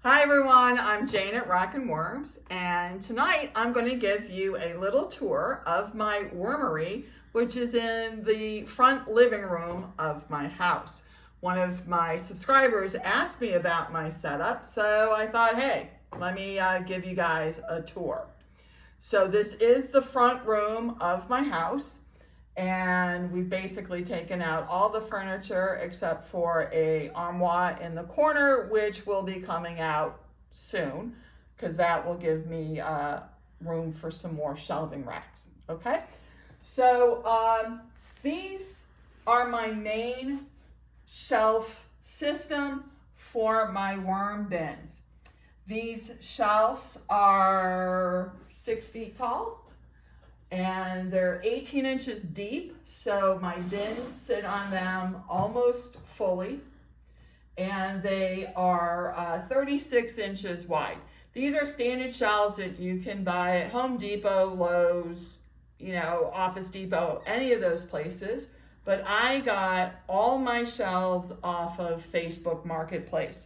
Hi everyone, I'm Jayne at Rockin' Worms, and tonight I'm going to give you a little tour of my wormery, which is in the front living room of my house. One of my subscribers asked me about my setup, so I thought, hey, let me give you guys a tour. So this is the front room of my house, and we've basically taken out all the furniture except for a armoire in the corner, which will be coming out soon because that will give me room for some more shelving racks. Okay, so these are my main shelf system for my worm bins. These shelves are 6 feet tall and they're 18 inches deep, so my bins sit on them almost fully, and they are 36 inches wide. These are standard shelves that you can buy at Home Depot, Lowe's, Office Depot, any of those places, but I got all my shelves off of Facebook Marketplace,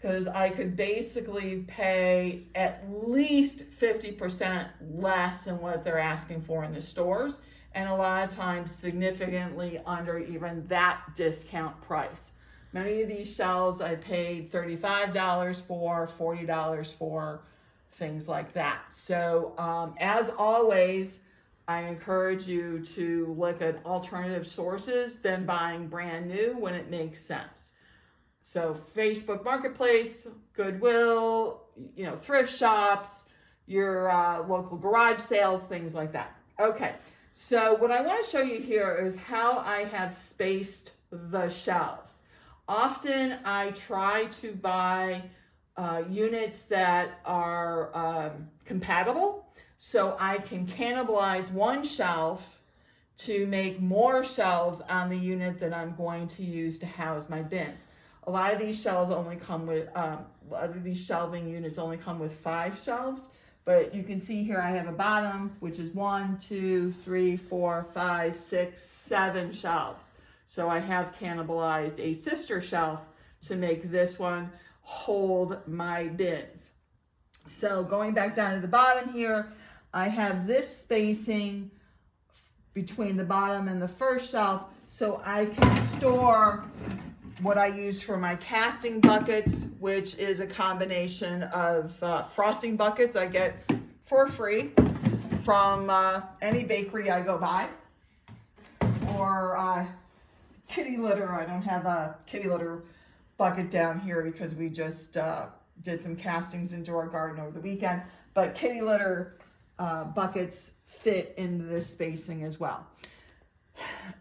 because I could basically pay at least 50% less than what they're asking for in the stores, and a lot of times significantly under even that discount price. Many of these shelves I paid $35 for, $40 for, things like that. So as always, I encourage you to look at alternative sources than buying brand new when it makes sense. So Facebook Marketplace, Goodwill, thrift shops, your local garage sales, things like that. Okay, so what I want to show you here is how I have spaced the shelves. Often I try to buy units that are compatible, so I can cannibalize one shelf to make more shelves on the unit that I'm going to use to house my bins. A lot of these shelves only come with, a lot of these shelving units only come with 5 shelves, but you can see here I have a bottom, which is 1, 2, 3, 4, 5, 6, 7 shelves. So I have cannibalized a sister shelf to make this one hold my bins. So going back down to the bottom here, I have this spacing between the bottom and the first shelf, so I can store what I use for my casting buckets, which is a combination of frosting buckets I get for free from any bakery I go by, or kitty litter. I don't have a kitty litter bucket down here because we just did some castings into our garden over the weekend, but kitty litter buckets fit into this spacing as well.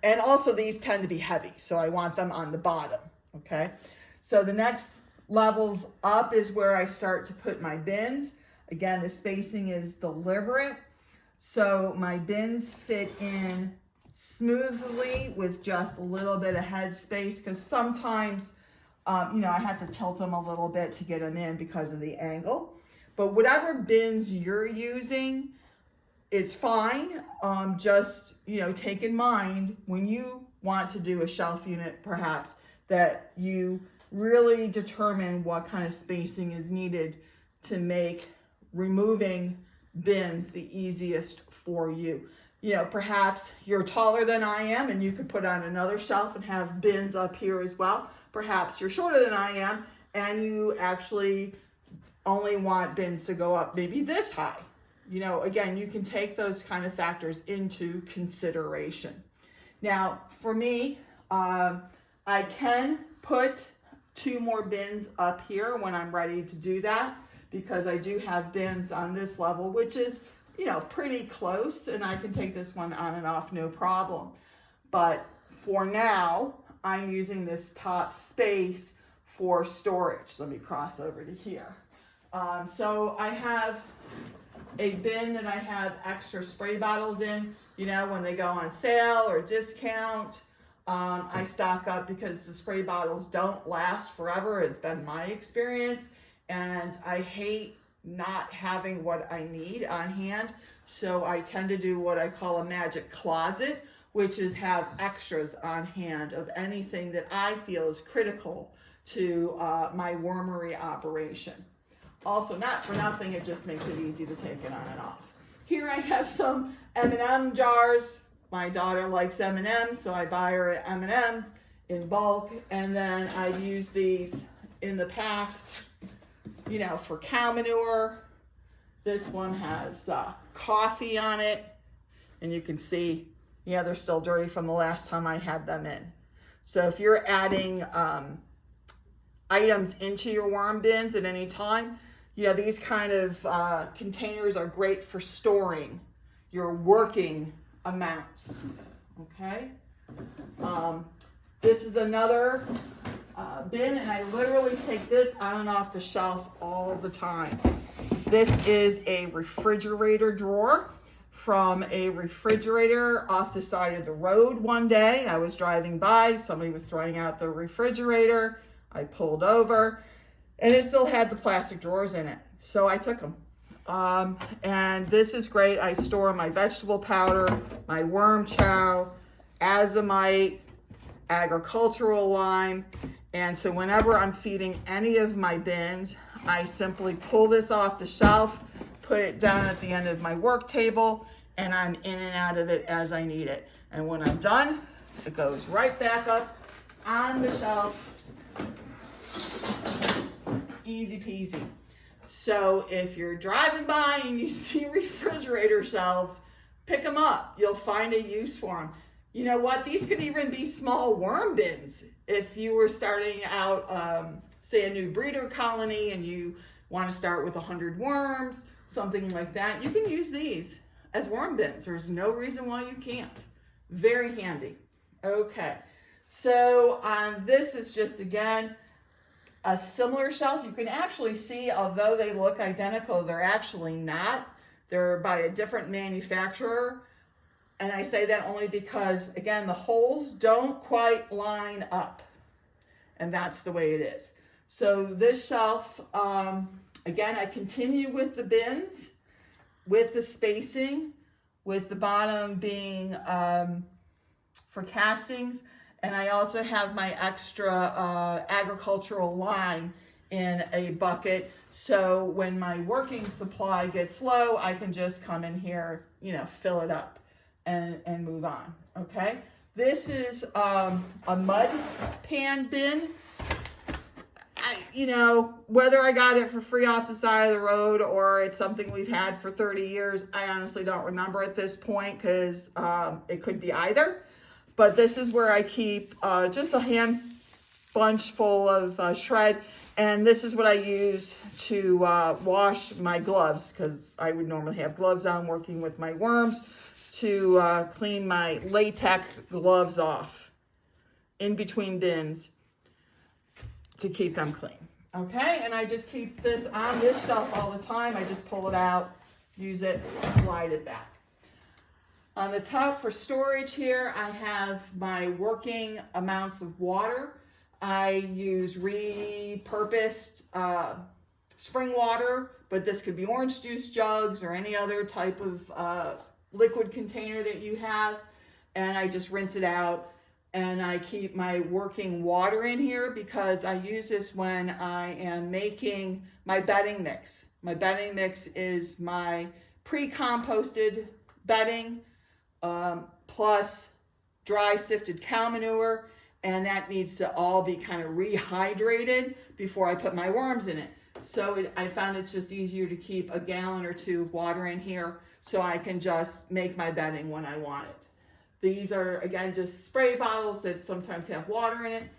And also these tend to be heavy, so I want them on the bottom, okay? So the next levels up is where I start to put my bins. Again, the spacing is deliberate, so my bins fit in smoothly with just a little bit of head space, because sometimes, I have to tilt them a little bit to get them in because of the angle. But whatever bins you're using, it's fine. Just, take in mind when you want to do a shelf unit, perhaps, that you really determine what kind of spacing is needed to make removing bins the easiest for you. Perhaps you're taller than I am and you could put on another shelf and have bins up here as well. Perhaps you're shorter than I am and you actually only want bins to go up maybe this high. Again, you can take those kind of factors into consideration. Now, for me, I can put 2 more bins up here when I'm ready to do that, because I do have bins on this level, which is, pretty close, and I can take this one on and off no problem. But for now, I'm using this top space for storage. Let me cross over to here. So I have a bin that I have extra spray bottles in, when they go on sale or discount. I stock up because the spray bottles don't last forever. It's been my experience, and I hate not having what I need on hand. So I tend to do what I call a magic closet, which is have extras on hand of anything that I feel is critical to my wormery operation. Also, not for nothing, it just makes it easy to take it on and off. Here I have some M&M jars. My daughter likes M&Ms, so I buy her M&Ms in bulk, and then I've used these in the past, you know, for cow manure. This one has coffee on it, and you can see, yeah, they're still dirty from the last time I had them in. So if you're adding items into your worm bins at any time, you know, these kind of containers are great for storing your working amounts, okay? This is another bin, and I literally take this on and off the shelf all the time. This is a refrigerator drawer from a refrigerator off the side of the road one day. I was driving by, somebody was throwing out the refrigerator. I pulled over, and it still had the plastic drawers in it. So I took them. And this is great. I store my vegetable powder, my worm chow, azomite, agricultural lime. And so whenever I'm feeding any of my bins, I simply pull this off the shelf, put it down at the end of my work table, and I'm in and out of it as I need it. And when I'm done, it goes right back up on the shelf. Easy peasy. So if you're driving by and you see refrigerator shelves, pick them up. You'll find a use for them. You know what? These could even be small worm bins. If you were starting out, say a new breeder colony, and you want to start with 100 worms, something like that, you can use these as worm bins. There's no reason why you can't. Very handy. Okay. So this is just, again, a similar shelf. You can actually see, although they look identical, they're actually not. They're by a different manufacturer. And I say that only because, again, the holes don't quite line up. And that's the way it is. So this shelf, again, I continue with the bins, with the spacing, with the bottom being for castings. And I also have my extra agricultural lime in a bucket. So when my working supply gets low, I can just come in here, you know, fill it up and move on, okay? This is a mud pan bin. You know, whether I got it for free off the side of the road or it's something we've had for 30 years, I honestly don't remember at this point, because it could be either. But this is where I keep just a hand bunch full of shred. And this is what I use to wash my gloves, because I would normally have gloves on working with my worms, to clean my latex gloves off in between bins to keep them clean. Okay, and I just keep this on this shelf all the time. I just pull it out, use it, slide it back. On the top for storage here, I have my working amounts of water. I use repurposed spring water, but this could be orange juice jugs or any other type of liquid container that you have. And I just rinse it out, and I keep my working water in here because I use this when I am making my bedding mix. My bedding mix is my pre-composted bedding, plus dry sifted cow manure, and that needs to all be kind of rehydrated before I put my worms in it. So I found it's just easier to keep a gallon or two of water in here so I can just make my bedding when I want it. These are, again, just spray bottles that sometimes have water in it.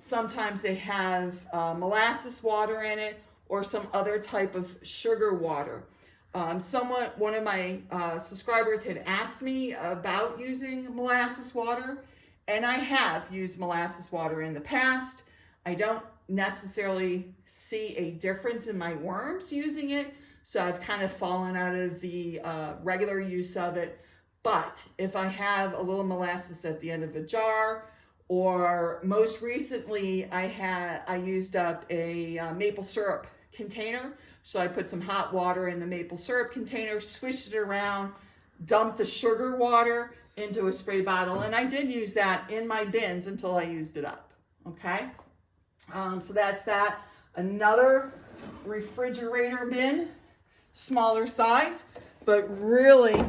Sometimes they have molasses water in it or some other type of sugar water. One of my subscribers had asked me about using molasses water, and I have used molasses water in the past. I don't necessarily see a difference in my worms using it, so I've kind of fallen out of the regular use of it. But if I have a little molasses at the end of a jar, or most recently I used up a maple syrup container. So I put some hot water in the maple syrup container, swished it around, dumped the sugar water into a spray bottle. And I did use that in my bins until I used it up, okay? So that's that. Another refrigerator bin, smaller size, but really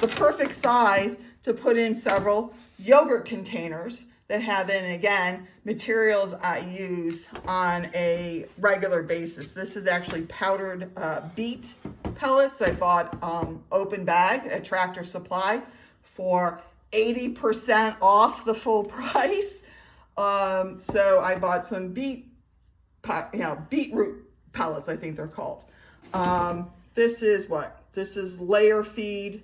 the perfect size to put in several yogurt containers that have in, again, materials I use on a regular basis. This is actually powdered beet pellets. I bought open bag at Tractor Supply for 80% off the full price. So I bought some beetroot pellets, I think they're called. This is what? This is layer feed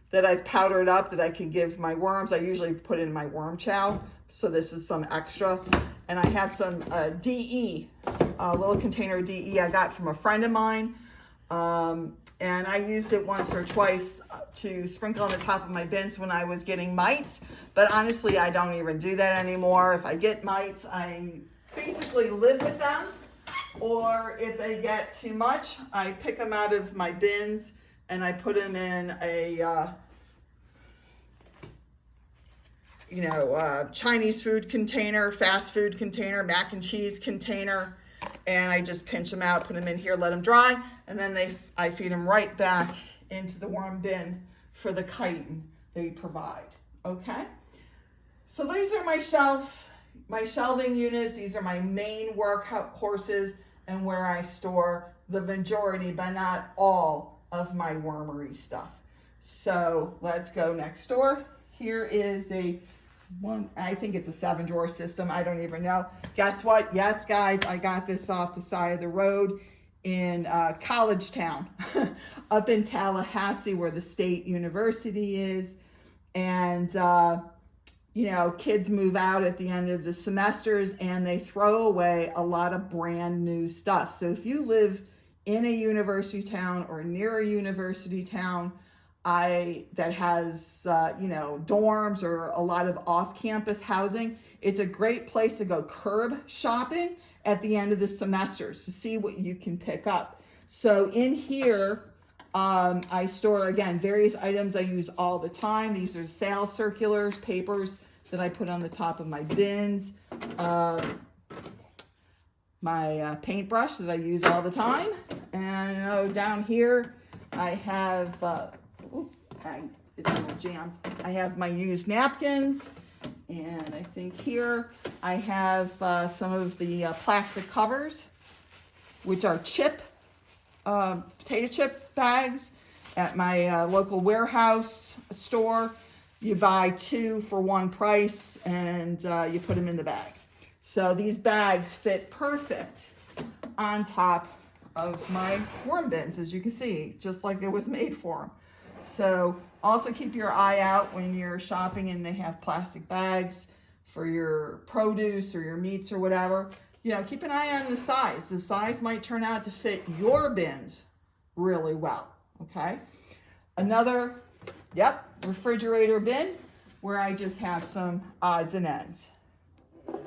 that I've powdered up that I can give my worms. I usually put in my worm chow. So this is some extra. And I have some DE, a little container of DE I got from a friend of mine. And I used it once or twice to sprinkle on the top of my bins when I was getting mites. But honestly, I don't even do that anymore. If I get mites, I basically live with them. Or if they get too much, I pick them out of my bins and I put them in a, Chinese food container, fast food container, mac and cheese container. And I just pinch them out, put them in here, let them dry. And then I feed them right back into the worm bin for the chitin they provide, okay? So these are my shelving units. These are my main workhorses and where I store the majority, but not all of my wormery stuff. So let's go next door. Here is I think it's a 7-drawer system. I don't even know. Guess what? Yes, guys, I got this off the side of the road in College Town up in Tallahassee where the state university is. And, kids move out at the end of the semesters and they throw away a lot of brand new stuff. So if you live in a university town or near a university town that has, dorms or a lot of off-campus housing, it's a great place to go curb shopping at the end of the semesters to see what you can pick up. So in here, I store, again, various items I use all the time. These are sale circulars, papers that I put on the top of my bins. My paintbrush that I use all the time. And down here, I have, it's a little jammed. I have my used napkins. And I think here I have some of the plastic covers, which are potato chip bags at my local warehouse store. You buy 2 for 1 price and you put them in the bag. So these bags fit perfect on top of my worm bins, as you can see, just like it was made for them. So also keep your eye out when you're shopping and they have plastic bags for your produce or your meats or whatever. Keep an eye on the size. The size might turn out to fit your bins really well, okay? Another, refrigerator bin where I just have some odds and ends.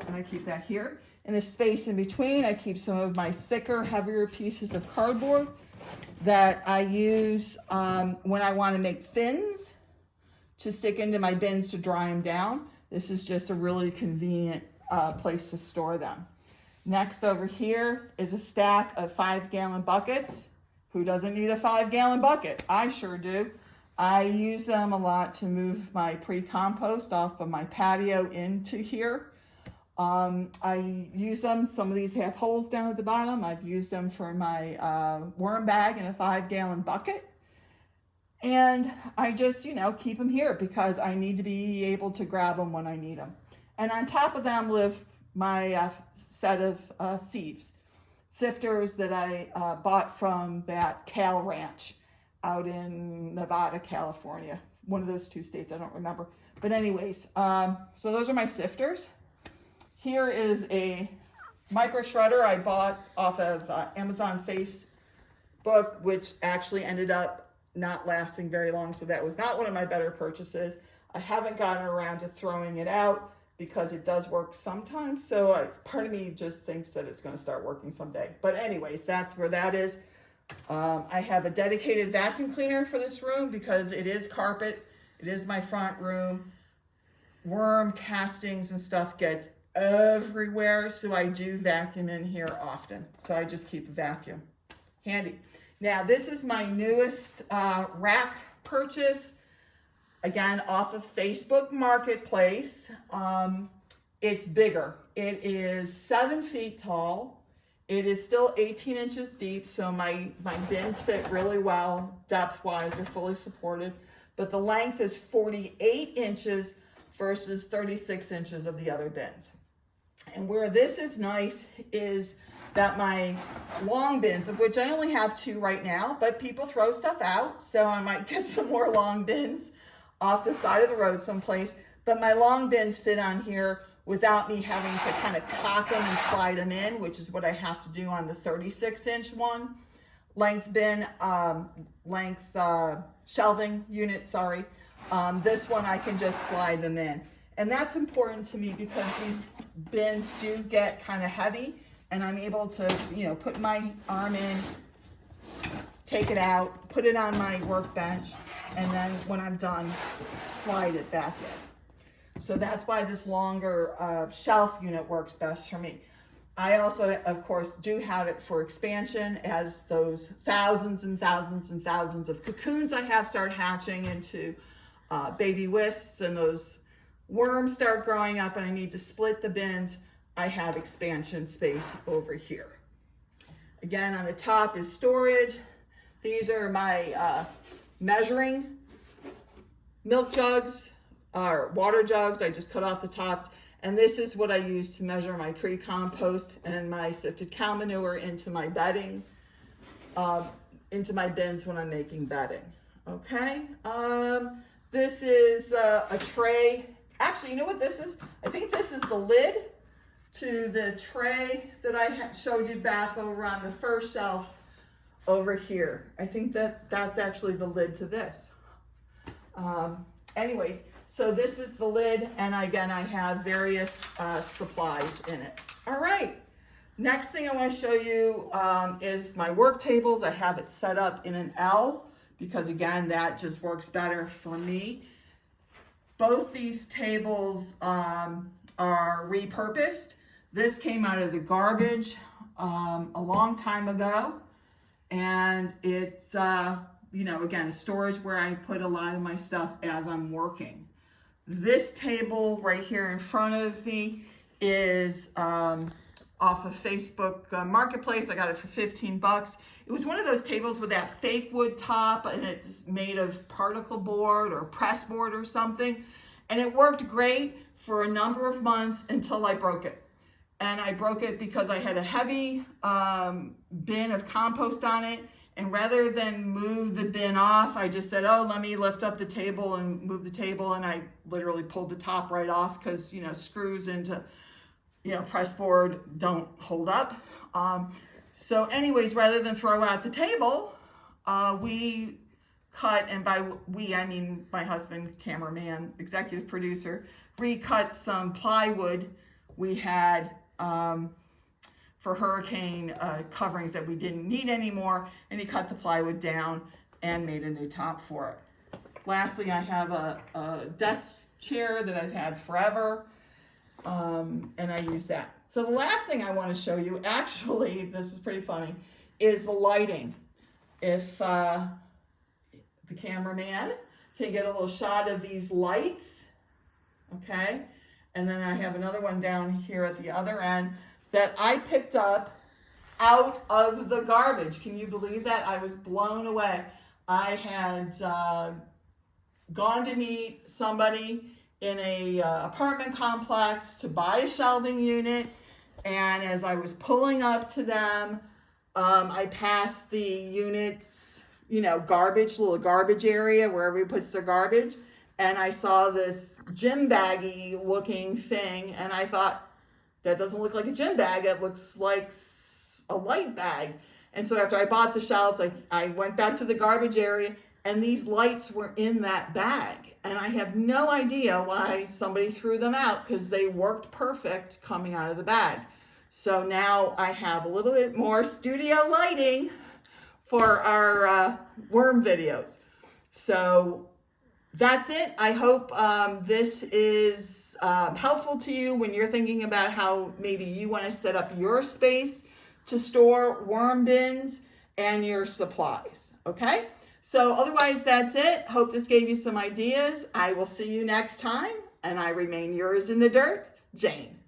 And I keep that here. In the space in between, I keep some of my thicker, heavier pieces of cardboard that I use when I want to make fins to stick into my bins to dry them down. This is just a really convenient place to store them. Next over here is a stack of 5-gallon buckets. Who doesn't need a 5-gallon bucket? I sure do. I use them a lot to move my pre-compost off of my patio into here. I use them, some of these have holes down at the bottom. I've used them for my worm bag in a 5-gallon bucket. And I just, keep them here because I need to be able to grab them when I need them. And on top of them live my set of sieves, sifters that I bought from that Cal Ranch out in Nevada, California. One of those 2 states, I don't remember. But anyways, so those are my sifters. Here is a micro shredder I bought off of Amazon Facebook, which actually ended up not lasting very long. So that was not one of my better purchases. I haven't gotten around to throwing it out because it does work sometimes. So part of me just thinks that it's going to start working someday. But anyways, that's where that is. I have a dedicated vacuum cleaner for this room because it is carpet It is my front room. Worm castings and stuff gets everywhere, so I do vacuum in here often. So I just keep a vacuum handy. Now this is my newest rack purchase, again off of Facebook Marketplace. It's bigger. It is 7 feet tall. It is still 18 inches deep, so my bins fit really well. Depth-wise, they're fully supported. But the length is 48 inches versus 36 inches of the other bins. And where this is nice is that my long bins, of which I only have 2 right now, but people throw stuff out, so I might get some more long bins off the side of the road someplace. But my long bins fit on here without me having to kind of cock them and slide them in, which is what I have to do on the 36-inch one. Length bin, shelving unit, sorry. This one I can just slide them in. And that's important to me because these bins do get kind of heavy, and I'm able to, you know, put my arm in, take it out, put it on my workbench, and then when I'm done, slide it back in. So that's why this longer shelf unit works best for me. I also, of course, do have it for expansion as those thousands and thousands and thousands of cocoons I have start hatching into baby wisps, and those worms start growing up and I need to split the bins. I have expansion space over here. Again, on the top is storage. These are my measuring milk jugs, or water jugs. I just cut off the tops. And this is what I use to measure my pre-compost and my sifted cow manure into my bedding, into my bins when I'm making bedding. Okay. This is a tray. Actually, you know what this is? I think this is the lid to the tray that I showed you back over on the first shelf over here. I think that's actually the lid to this. Anyways, so this is the lid, and again, I have various supplies in it. All right, next thing I want to show you is my work tables. I have it set up in an L because again, that just works better for me. Both these tables are repurposed. This came out of the garbage a long time ago, and it's, you know, again, a storage where I put a lot of my stuff as I'm working. This table right here in front of me is off of Facebook Marketplace. I got it for 15 bucks. It was one of those tables with that fake wood top, and it's made of particle board or press board or something. And it worked great for a number of months until I broke it. And I broke it because I had a heavy bin of compost on it. And rather than move the bin off, I just said, oh, let me lift up the table and move the table. And I literally pulled the top right off because, you know, screws into, you know, press board don't hold up. So anyways, rather than throw out the table, we cut, and by we, I mean my husband, cameraman, executive producer, recut some plywood we had for hurricane coverings that we didn't need anymore, and he cut the plywood down and made a new top for it. Lastly, I have a desk chair that I've had forever, and I use that. So the last thing I want to show you, actually, this is pretty funny, is the lighting. If the cameraman can get a little shot of these lights, okay? And then I have another one down here at the other end that I picked up out of the garbage. Can you believe that? I was blown away. I had gone to meet somebody in a apartment complex to buy a shelving unit, and as I was pulling up to them, I passed the unit's, you know, garbage, little garbage area where everybody puts their garbage, and I saw this gym baggy looking thing, and I thought, that doesn't look like a gym bag, it looks like a light bag. And so after I bought the shelves, I went back to the garbage area, and these lights were in that bag. And I have no idea why somebody threw them out, because they worked perfect coming out of the bag. So now I have a little bit more studio lighting for our worm videos. So that's it. I hope this is helpful to you when you're thinking about how maybe you want to set up your space to store worm bins and your supplies. Okay? So otherwise, that's it. Hope this gave you some ideas. I will see you next time, and I remain yours in the dirt, Jayne.